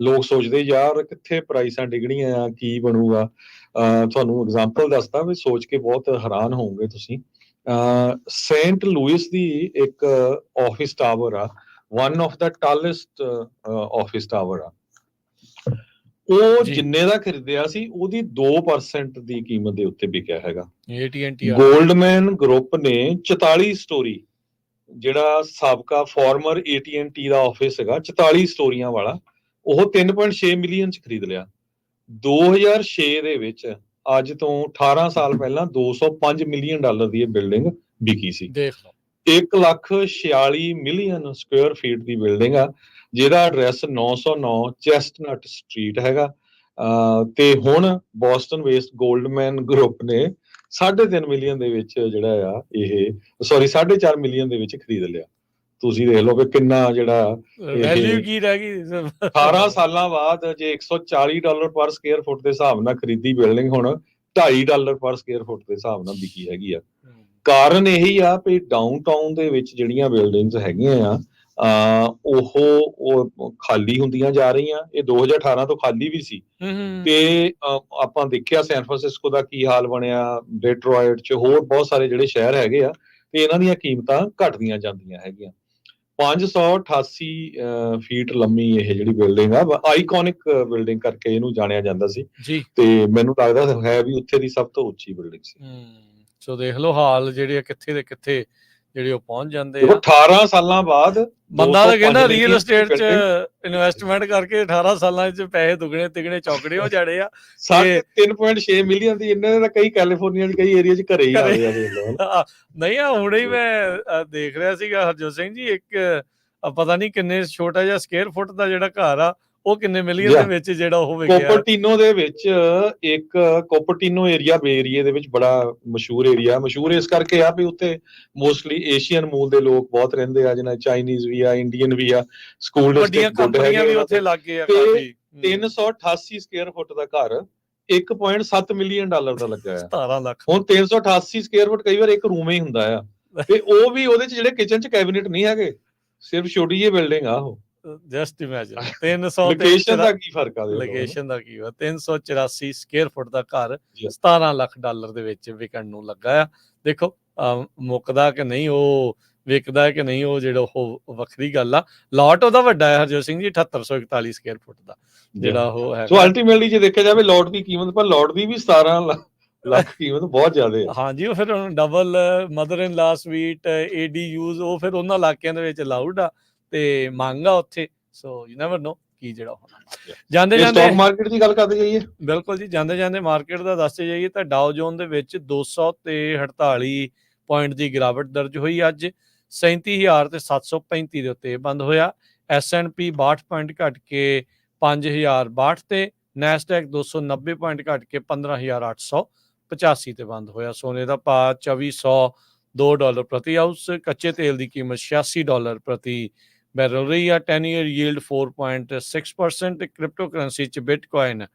[SPEAKER 2] ਲੋਕ ਸੋਚਦੇ ਯਾਰ ਕਿੱਥੇ ਪ੍ਰਾਈਸਾਂ ਡਿੱਗਣੀਆਂ ਆ, ਕੀ ਬਣੂਗਾ। ਤੁਹਾਨੂੰ ਐਗਜ਼ਾਮਪਲ ਦੱਸਦਾ ਵੀ ਸੋਚ ਕੇ ਬਹੁਤ ਹੈਰਾਨ ਹੋਵੋਗੇ ਤੁਸੀਂ। ਸੇਂਟ ਲੂਇਸ ਦੀ ਇੱਕ ਆਫਿਸ ਟਾਵਰ ਆ, one of the tallest office tower ਆ, ਉਹ ਜਿੰਨੇ ਦਾ ਖਰੀਦਿਆ ਸੀ ਉਹਦੀ 2% ਦੀ ਕੀਮਤ ਦੇ ਉੱਤੇ ਵਿਕਿਆ ਹੈਗਾ।
[SPEAKER 1] AT&T
[SPEAKER 2] ਗੋਲਡਮੈਨ ਗਰੁੱਪ ਨੇ 44 ਸਟੋਰੀ, ਜਿਹੜਾ ਸਾਬਕਾ ਫਾਰਮਰ AT&T ਦਾ ਆਫਿਸ ਹੈਗਾ 44 ਸਟੋਰੀਆਂ ਵਾਲਾ, ਉਹ 3.6 ਮਿਲੀਅਨ ਚ ਖਰੀਦ ਲਿਆ। 2006 ਦੇ ਵਿੱਚ, ਅੱਜ ਤੋਂ 18 ਸਾਲ ਪਹਿਲਾਂ, $205 ਮਿਲੀਅਨ ਦੀ ਇਹ ਬਿਲਡਿੰਗ ਵਿਕੀ ਸੀ। 1,46 ਮਿਲੀਅਨ ਸਕੁਅਰ ਫੀਟ ਦੀ ਬਿਲਡਿੰਗ ਆ, ਜਿਹਦਾ ਐਡਰੈਸ 909 ਚੈਸਟਨਟ ਸਟਰੀਟ ਹੈਗਾ। ਤੇ ਹੁਣ ਬੋਸਟਨ ਬੇਸਡ ਗੋਲਡਮੈਨ ਗਰੁੱਪ ਨੇ 3.5 ਮਿਲੀਅਨ ਦੇ ਵਿੱਚ ਜਿਹੜਾ ਆ ਇਹ 4.5 ਮਿਲੀਅਨ ਦੇ ਵਿੱਚ ਖਰੀਦ ਲਿਆ। ਤੁਸੀਂ ਦੇਖ ਲਓ ਕਿ ਕਿੰਨਾ ਜਿਹੜਾ
[SPEAKER 1] ਵੈਲਿਊ ਕੀ ਰਹਿ ਗਈ
[SPEAKER 2] 18 ਸਾਲਾਂ ਬਾਅਦ। ਜੇ $140 ਪਰ ਸਕੁਅਰ ਫੁੱਟ ਦੇ ਹਿਸਾਬ ਨਾਲ ਖਰੀਦੀ ਬਿਲਡਿੰਗ ਹੁਣ $2.50 ਪਰ ਸਕੁਅਰ ਫੁੱਟ ਦੇ ਹਿਸਾਬ ਨਾਲ ਵਿਕੀ ਹੈਗੀ ਆ। ਕਾਰਨ ਇਹੀ ਆ ਵੀ ਡਾਊਨਟਾਊਨ ਦੇ ਵਿੱਚ ਜਿਹੜੀਆਂ ਬਿਲਡਿੰਗਸ ਹੈਗੀਆਂ ਆ, ਉਹ ਖਾਲੀ ਹੁੰਦੀਆਂ ਜਾ ਰਹੀਆਂ। ਇਹ 2018 ਤੋਂ ਖਾਲੀ ਵੀ ਸੀ, ਤੇ ਆਪਾਂ ਦੇਖਿਆ ਸੈਨ ਫਰਾਂਸਿਸਕੋ ਦਾ ਕੀ ਹਾਲ ਬਣਿਆ, ਡਿਟਰੋਇਟ ਚ, ਹੋਰ ਬਹੁਤ ਸਾਰੇ ਜਿਹੜੇ ਸ਼ਹਿਰ ਹੈਗੇ ਆ, ਤੇ ਇਹਨਾਂ ਦੀਆਂ ਕੀਮਤਾਂ ਘਟਦੀਆਂ ਜਾਂਦੀਆਂ ਹੈਗੀਆਂ। 588 ਫੀਟ ਲੰਮੀ ਇਹ ਜਿਹੜੀ ਬਿਲਡਿੰਗ ਆ, ਆਈਕੋਨਿਕ ਬਿਲਡਿੰਗ ਕਰਕੇ ਇਹਨੂੰ ਜਾਣਿਆ ਜਾਂਦਾ ਸੀ, ਤੇ ਮੈਨੂੰ ਲੱਗਦਾ ਹੈ ਵੀ ਉੱਥੇ ਦੀ ਸਭ ਤੋਂ ਉੱਚੀ ਬਿਲਡਿੰਗ ਸੀ।
[SPEAKER 1] ਸੋ ਦੇਖ ਲਓ ਹਾਲ ਜਿਹੜੇ ਕਿੱਥੇ ਦੇ ਕਿੱਥੇ ਜਿਹੜੇ ਉਹ ਪਹੁੰਚ ਜਾਂਦੇ ਆ।
[SPEAKER 2] 18 ਸਾਲਾਂ ਬਾਅਦ
[SPEAKER 1] ਬੰਦਾ ਤਾਂ ਕਹਿੰਦਾ ਰੀਅਲ ਏਸਟੇਟ 'ਚ ਇਨਵੈਸਟਮੈਂਟ ਕਰਕੇ 18 ਸਾਲਾਂ 'ਚ ਪੈਸੇ ਦੁੱਗਣੇ ਤਿਗਣੇ ਚੌਗੜੇ ਹੋ ਜਾਣੇ ਆ।
[SPEAKER 2] 3.6 ਮਿਲੀਅਨ ਦੀ ਇਹਨਾਂ ਦਾ ਕਈ ਕੈਲੀਫੋਰਨੀਆ 'ਚ ਕਈ ਏਰੀਆ 'ਚ ਘਰੇ ਹੀ ਆ ਰਹੇ ਆ।
[SPEAKER 1] ਨਹੀਂ ਆ, ਹੁਣੇ ਹੀ ਮੈਂ ਦੇਖ ਰਿਹਾ ਸੀਗਾ ਹਰਜੋਤ ਸਿੰਘ ਜੀ, ਇੱਕ ਪਤਾ ਨਹੀਂ ਕਿੰਨੇ ਛੋਟਾ ਜਿਹਾ ਸਕੁਅਰ ਫੁੱਟ ਦਾ ਜਿਹੜਾ ਘਰ ਆ, ਉਹ ਕਿੰਨੇ ਮਿਲੀਅਨ ਦੇ ਵਿੱਚ ਜਿਹੜਾ ਉਹ ਵਿਕਿਆ।
[SPEAKER 2] ਕੋਪਰਟੀਨੋ ਦੇ ਵਿੱਚ ਇੱਕ ਕੋਪਰਟੀਨੋ ਏਰੀਆ ਬੇ ਏਰੀਆ ਦੇ ਵਿੱਚ ਬੜਾ ਮਸ਼ਹੂਰ ਏਰੀਆ, ਮਸ਼ਹੂਰ ਇਸ ਕਰਕੇ ਆ ਵੀ ਉੱਥੇ ਮੋਸਟਲੀ ਏਸ਼ੀਅਨ ਮੂਲ ਦੇ ਲੋਕ ਬਹੁਤ ਰਹਿੰਦੇ ਆ, ਜਿਹਨਾਂ ਚਾਈਨੀਜ਼ ਵੀ ਆ, ਇੰਡੀਅਨ ਵੀ ਆ, ਸਕੂਲ
[SPEAKER 1] ਵੱਡੀਆਂ ਕੰਪਨੀਆਂ ਵੀ ਉੱਥੇ ਲੱਗ ਗਏ ਆ ਕਾਫੀ।
[SPEAKER 2] 388 ਸਕੁਅਰ ਫੁੱਟ ਦਾ ਘਰ $1.7 ਮਿਲੀਅਨ ਦਾ ਲੱਗਾ ਆ।
[SPEAKER 1] 17 ਲੱਖ।
[SPEAKER 2] ਹੁਣ 388 ਸਕੁਅਰ ਫੁੱਟ ਕਈ ਵਾਰ ਇੱਕ ਰੂਮ ਹੀ ਹੁੰਦਾ ਆ, ਤੇ ਉਹ ਵੀ ਉਹਦੇ ਚ ਜਿਹੜੇ ਕਿਚਨ ਚ ਕੈਬਿਨਟ ਨਹੀਂ ਹੈਗੇ, ਸਿਰਫ ਛੋਟੀ ਜਿਹੀ ਬਿਲਡਿੰਗ ਆ ਉਹ।
[SPEAKER 1] ਜਸਟ ਇਮੇਜਿਨ 300
[SPEAKER 2] ਲੋਕੇਸ਼ਨ ਦਾ ਕੀ ਫਰਕ ਆ,
[SPEAKER 1] ਲੋਕੇਸ਼ਨ ਦਾ ਕੀ ਆ। 384 ਸਕੁਅਰ ਫੁੱਟ ਦਾ ਘਰ $17 ਲੱਖ ਦੇ ਵਿੱਚ ਵਿਕਣ ਨੂੰ ਲੱਗਾ ਆ। ਦੇਖੋ ਮੁੱਕਦਾ ਕਿ ਨਹੀਂ, ਉਹ ਵਿਕਦਾ ਕਿ ਨਹੀਂ, ਉਹ ਜਿਹੜਾ ਉਹ ਵੱਖਰੀ ਗੱਲ ਆ। ਲਾਟ ਉਹਦਾ ਵੱਡਾ ਹੈ ਹਰਜੋਤ ਸਿੰਘ ਜੀ, 7841 ਸਕੁਅਰ ਫੁੱਟ ਦਾ ਜਿਹੜਾ ਉਹ ਹੈ।
[SPEAKER 2] ਸੋ ਅਲਟੀਮੇਟਲੀ ਜੇ ਦੇਖਿਆ ਜਾਵੇ ਲਾਟ ਦੀ ਕੀਮਤ, ਪਰ ਲਾਟ ਦੀ ਵੀ 17 ਲੱਖ ਕੀਮਤ ਬਹੁਤ ਜ਼ਿਆਦਾ ਹੈ।
[SPEAKER 1] ਹਾਂਜੀ, ਉਹ ਫਿਰ ਡਬਲ ਮਦਰ ਇਨ ਲਾ ਸਵੀਟ, ADUs, ਉਹ ਫਿਰ ਉਹਨਾਂ ਇਲਾਕਿਆਂ ਦੇ ਵਿੱਚ ਅਲਾਊਡ ਆ ਤੇ ਮੰਗ ਆ ਉੱਥੇ। ਸੋ ਯੂ ਨੈਵਰ ਨੋ ਕੀ ਜਿਹੜਾ ਹੋਣਾ। ਜਾਂਦੇ
[SPEAKER 2] ਸਟਾਕ ਮਾਰਕੀਟ ਦੀ ਗੱਲ ਕਰਦੇ ਜਾਈਏ।
[SPEAKER 1] ਬਿਲਕੁਲ ਜੀ, ਜਾਂਦੇ ਜਾਂਦੇ ਮਾਰਕੀਟ ਦਾ ਦੱਸਦੇ ਜਾਈਏ ਤਾਂ ਡਾਓ ਜੋਨ ਦੇ ਵਿੱਚ 248 ਪੁਆਇੰਟ ਦੀ ਗਿਰਾਵਟ ਦਰਜ ਹੋਈ। ਅੱਜ 37,735 ਦੇ ਉੱਤੇ ਬੰਦ ਹੋਇਆ। S&P 62 ਪੁਆਇੰਟ ਘਟ ਕੇ 5,062 ਤੇ, ਨੈਸਡੈਕ 290 ਪੁਆਇੰਟ ਘਟ ਕੇ 15,885 ਤੇ ਬੰਦ ਹੋਇਆ। ਸੋਨੇ ਦਾ ਭਾਅ $2,402 ਪ੍ਰਤੀ ਆਊਂਸ। ਕੱਚੇ ਤੇਲ ਦੀ ਕੀਮਤ $86 ਪ੍ਰਤੀ ਬੈਰਲ ਰਹੀ ਆ। 10 ਈਅਰ ਯੀਲਡ 4.6%। ਕ੍ਰਿਪਟੋ ਕਰੰਸੀ 'ਚ ਬਿਟਕੋਇਨ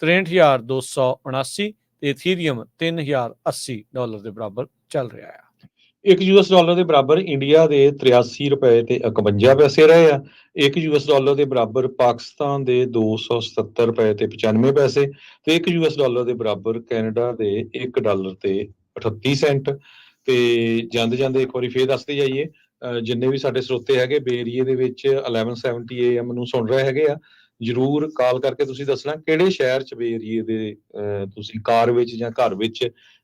[SPEAKER 1] $63,279 ਤੇ ਇਥੀਰੀਅਮ $3,080 ਦੇ ਬਰਾਬਰ ਚੱਲ ਰਿਹਾ ਆ।
[SPEAKER 2] $1 ਦੇ ਬਰਾਬਰ ਇੰਡੀਆ ਦੇ 83 ਰੁਪਏ ਤੇ 51 ਪੈਸੇ ਰਹੇ ਆ। $1 ਦੇ ਬਰਾਬਰ ਪਾਕਿਸਤਾਨ ਦੇ 277 ਰੁਪਏ ਤੇ 95 ਪੈਸੇ, ਤੇ $1 ਦੇ ਬਰਾਬਰ ਕੈਨੇਡਾ ਦੇ $1 ਤੇ 38 ਸੈਂਟ। ਤੇ ਜਾਂਦੇ ਜਾਂਦੇ ਇੱਕ ਵਾਰੀ ਫੇਰ ਦੱਸਦੇ ਜਾਈਏ, ਜਿੰਨੇ ਵੀ ਸਾਡੇ ਸਰੋਤੇ ਹੈਗੇ ਬੇ ਏਰੀਏ ਦੇ ਵਿੱਚ 1170 AM ਨੂੰ ਸੁਣ ਰਹੇ ਹੈਗੇ ਆ, ਜਰੂਰ ਕਾਲ ਕਰਕੇ ਤੁਸੀਂ ਦੱਸਣਾ ਕਿਹੜੇ ਸ਼ਹਿਰ ਚ ਬੇ ਏਰੀਏ ਦੇ ਤੁਸੀਂ ਕਾਰ ਵਿੱਚ ਜਾਂ ਘਰ ਵਿੱਚ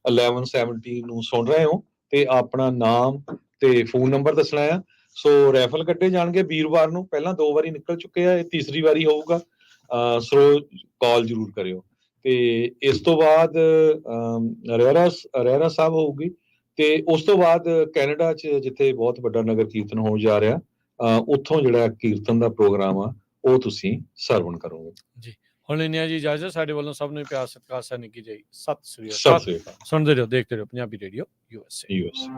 [SPEAKER 2] 1170 ਨੂੰ ਸੁਣ ਰਹੇ ਹੋ, ਤੇ ਆਪਣਾ ਨਾਮ ਤੇ ਫੋਨ ਨੰਬਰ ਦੱਸਣਾ ਆ। ਸੋ ਰੈਫਲ ਕੱਢੇ ਜਾਣਗੇ ਵੀਰਵਾਰ ਨੂੰ, ਪਹਿਲਾਂ 2 ਵਾਰੀ ਨਿਕਲ ਚੁੱਕੇ ਆ, ਇਹ ਤੀਸਰੀ ਵਾਰੀ ਹੋਊਗਾ। ਸੋ ਕਾਲ ਜ਼ਰੂਰ ਕਰਿਓ। ਤੇ ਇਸ ਤੋਂ ਬਾਅਦ ਰਹਿਰਾ ਸਾਹਿਬ ਹੋਊਗੀ, ਤੇ ਉਸ ਤੋਂ ਬਾਅਦ ਕੈਨੇਡਾ 'ਚ ਜਿੱਥੇ ਬਹੁਤ ਵੱਡਾ ਨਗਰ ਕੀਰਤਨ ਹੋਣ ਜਾ ਰਿਹਾ, ਉੱਥੋਂ ਜਿਹੜਾ ਕੀਰਤਨ ਦਾ ਪ੍ਰੋਗਰਾਮ ਆ ਉਹ ਤੁਸੀਂ ਸਰਵਣ ਕਰੋਗੇ
[SPEAKER 1] ਜੀ। ਹੁਣ ਇੰਨੀਆਂ ਜੀ ਇਜਾਜ਼ਤ, ਸਾਡੇ ਵੱਲੋਂ ਸਭ ਨੂੰ ਪਿਆਰ ਸਤਿਕਾਰ ਸਤਿ ਨਿੱਕੀ ਜਾਈ, ਸਤਿ ਸ੍ਰੀ
[SPEAKER 2] ਸਤਿ
[SPEAKER 1] ਅਕਾਲ।
[SPEAKER 2] ਸ੍ਰੀ ਅਕਾਲ।
[SPEAKER 1] ਸੁਣਦੇ ਰਹੋ, ਦੇਖਦੇ ਰਹੋ ਪੰਜਾਬੀ ਰੇਡੀਓ USA।
[SPEAKER 2] ਯੂਐਸ।